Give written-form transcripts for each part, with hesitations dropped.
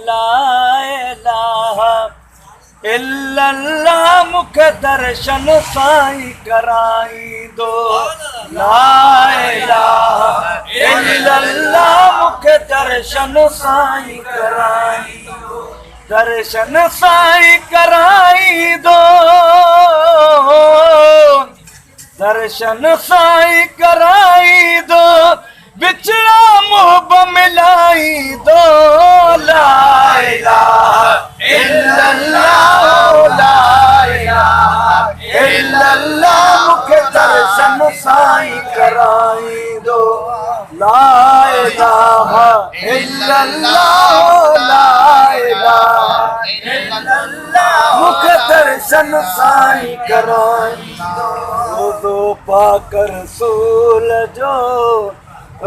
ला इलाहा इल्लल्लाह मुख दर्शन साईं कराई दो ला इलाहा इल्लल्लाह मुख दर्शन साईं कराई दो दर्शन साईं कराई दो दर्शन साईं कराई दो बिछड़ा मोहब मिलाई दो ला इलाहा इल्लल्लाह ला इलाहा इल्लल्लाह मुख दर्शन साईं कराई दो ला इलाहा इल्लल्लाह ला इलाहा इल्लल्लाह मुख दर्शन साईं कराई दो रोज़ो पाक रसूल जो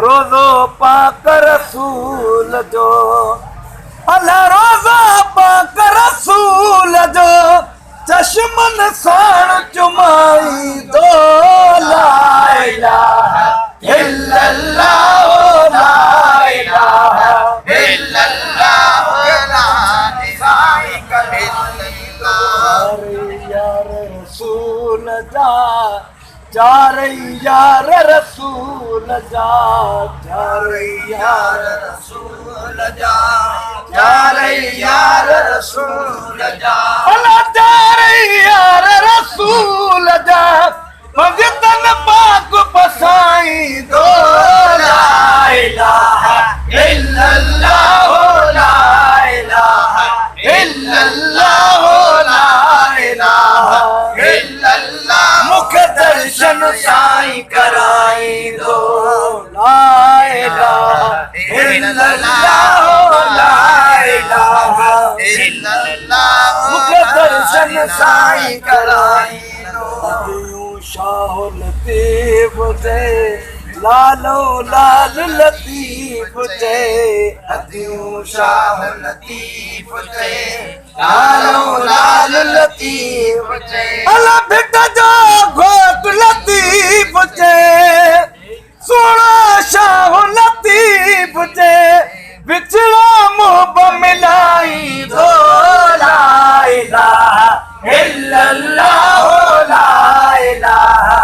रोज़ो पाक रसूल जो अल्लाह रोज़ो पाक रसूल जो चश्मन साण चुमाई दो ला इलाहा इल्लल्लाह ला इलाहा इल्लल्लाह ला इलाहा इल्लल्लाह यार रसूल जा चार यार रसूल जा चार यार रसूल जा चार यार रसूल जा अल्लाह चार यार रसूल जा भगतन पाक बसाई दो ला इलाहा इल्लल्लाह ला इलाहा इल्लल्लाह ला इलाहा इल्लल्लाह मुख दर्शन साईं कराई दो ला इलाहा इल्लल्लाह ला इलाहा इल्लल्लाह मुख दर्शन साईं कराई दो शाह लतीफ जे लालो लाल लतीफ जे अदियूं शाह लतीफ जे लालो लाल लतीफ जे अला भिट जो घोट लतीफ जे सोना शाह लतीफ जे बिछड़ा मोहब मिलाई दो ला इलाहा इल्लल्लाह ला इलाहा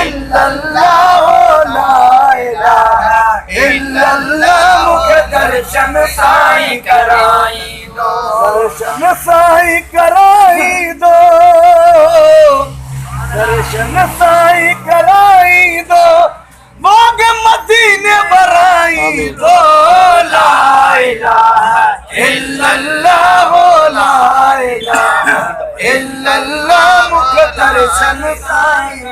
इल्लल्लाह ला इलाहा इल्लल्लाह मुख दर्शन साईं कराई दो दर्शन साईं कराई दो दर्शन साईं कराई दो बाग मदीने बराई दो ला इलाहा इल्लल्लाह ला इलाहा इल्लल्लाह मुख दर्शन साईं